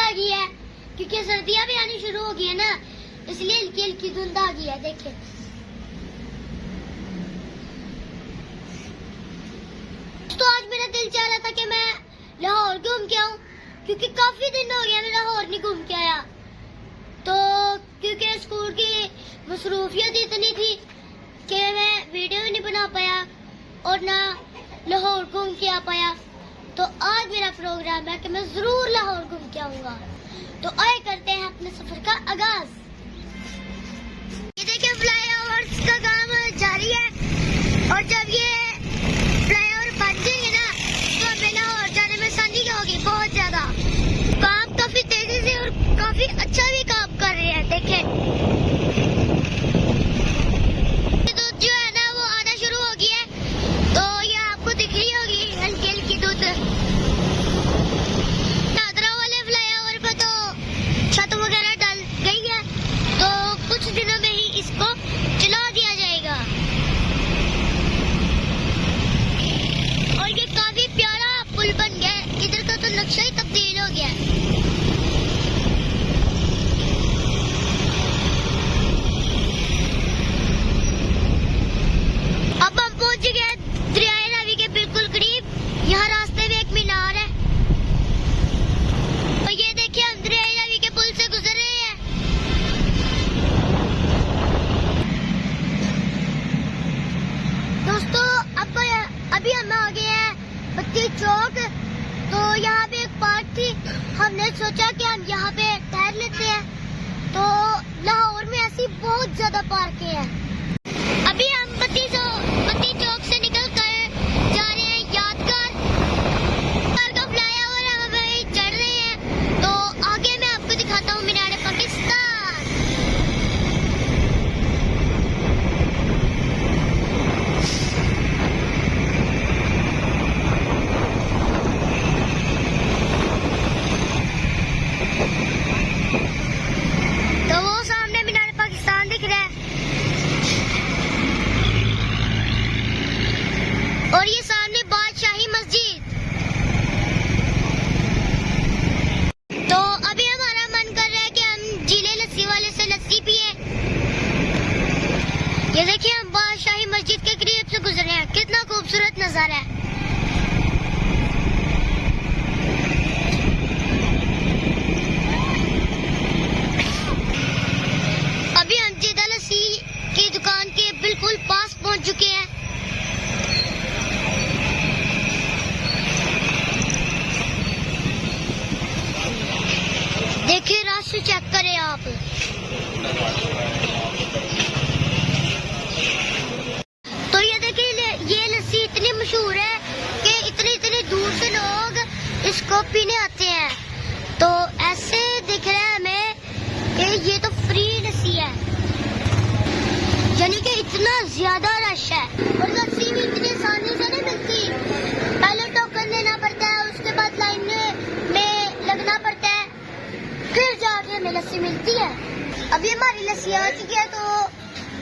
आ गई है क्योंकि सर्दियां भी आनी शुरू हो गई है ना, इसलिए हल्की हल्की धुंध आ गई है। देखिए तो आज मेरा दिल चाह रहा था कि मैं लाहौर घूम के आऊं, क्योंकि काफी दिन हो गया मैं लाहौर नहीं घूम के आया। तो क्योंकि स्कूल की मसरूफियत इतनी थी कि मैं वीडियो नहीं बना पाया और ना लाहौर घूम के आ पाया। तो आज मेरा प्रोग्राम है कि मैं जरूर लाहौर घूम के आऊंगा। तो आए करते हैं अपने सफर का आगाज। ये देखिए फ्लाईओवर का काम जारी है और जब ये फ्लाईओवर बन जाएंगे ना तो हमें लाहौर जाने में आसानी होगी बहुत ज्यादा। काम काफी तेजी से और काफी अच्छा भी काम कर रहे हैं। देखें जो है ना वो आना शुरू हो गया है, तो ये आपको दिख रही होगी हल्की हल्की दूध। दादरा वाले फ्लाईओवर पे तो छत वगैरह डल गई है, तो कुछ दिनों में ही इसको चला दिया जाएगा। और ये काफी प्यारा पुल बन गया है, इधर का तो नक्शा ही तब्दील हो गया है। अब हम पहुंच गए दरियाए रावी के बिल्कुल करीब। यहाँ रास्ते में एक मीनार है और ये देखिए हम दरियाए रावी के पुल से गुजर रहे हैं। दोस्तों अभी हम आ गए हैं बत्ती चौक। तो यहाँ पे एक पार्क थी, हमने सोचा कि हम यहाँ पे ठहर लेते हैं। तो लाहौर में ऐसी बहुत ज्यादा पार्कें हैं। अभी हम बत्ती चौक से निकल कर जा रहे हैं यादगार का फ्लाईओवर, हम अभी चढ़ रहे हैं। तो आगे मैं आपको दिखाता हूँ मीनार पाकिस्तान। तो वो सामने मीनार पाकिस्तान दिख रहा है और ये सामने बादशाही मस्जिद। तो अभी हमारा मन कर रहा है कि हम जिले लस्सी वाले से लस्सी पिए। ये देखिए हम बादशाही मस्जिद के करीब से गुजरे हैं, कितना खूबसूरत नजारा है। अभी हम जिला लस्सी की दुकान के बिल्कुल पास पहुंच चुके हैं। देखिए रास्ते चेक करें आप। तो ये देखिए ये लस्सी इतनी मशहूर है कि इतनी दूर से लोग इसको पीने आते हैं। तो ऐसे दिख रहा है हमें कि ये तो फ्री लस्सी है, यानी कि इतना ज्यादा रश है। और लस्सी भी इतनी आसानी से नहीं मिलती, पहले टोकन लेना पड़ता है, उसके बाद लाइन में लगना पड़ता है, फिर जाके हमें लस्सी मिलती है। अभी हमारी लस्सी आ चुकी है, तो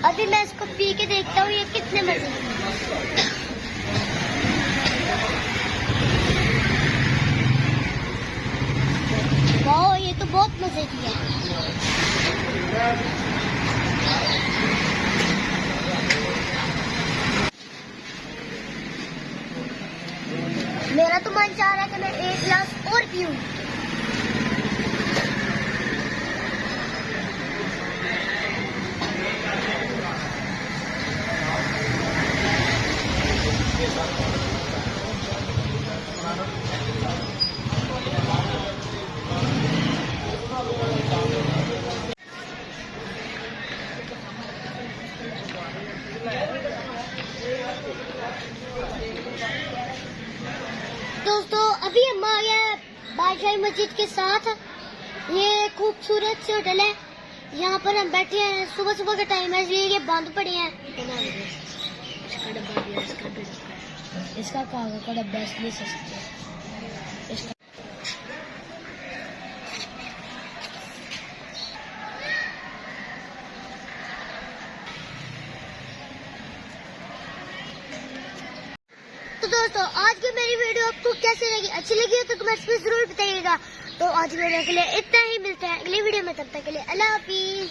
अभी मैं इसको पी के देखता हूँ ये कितने मजे की है। वाह ये तो बहुत मजे की है। मेरा तो मन चाह रहा है कि मैं एक गिलास और पीऊं। दोस्तों अभी हम आ गए बादशाही मस्जिद के साथ। ये खूबसूरत से होटल है, यहाँ पर हम बैठे हैं। सुबह सुबह का टाइम है इसलिए ये बंद पड़े हैं। इसका कागज का डब्बा इसलिए सस्ता है। तो दोस्तों आज की मेरी वीडियो आपको कैसी लगी, अच्छी लगी हो तो कमेंट्स में जरूर बताइएगा। तो आज वीडियो के लिए इतना ही, मिलते हैं अगली वीडियो में, तब तक के लिए अल्लाह हाफिज।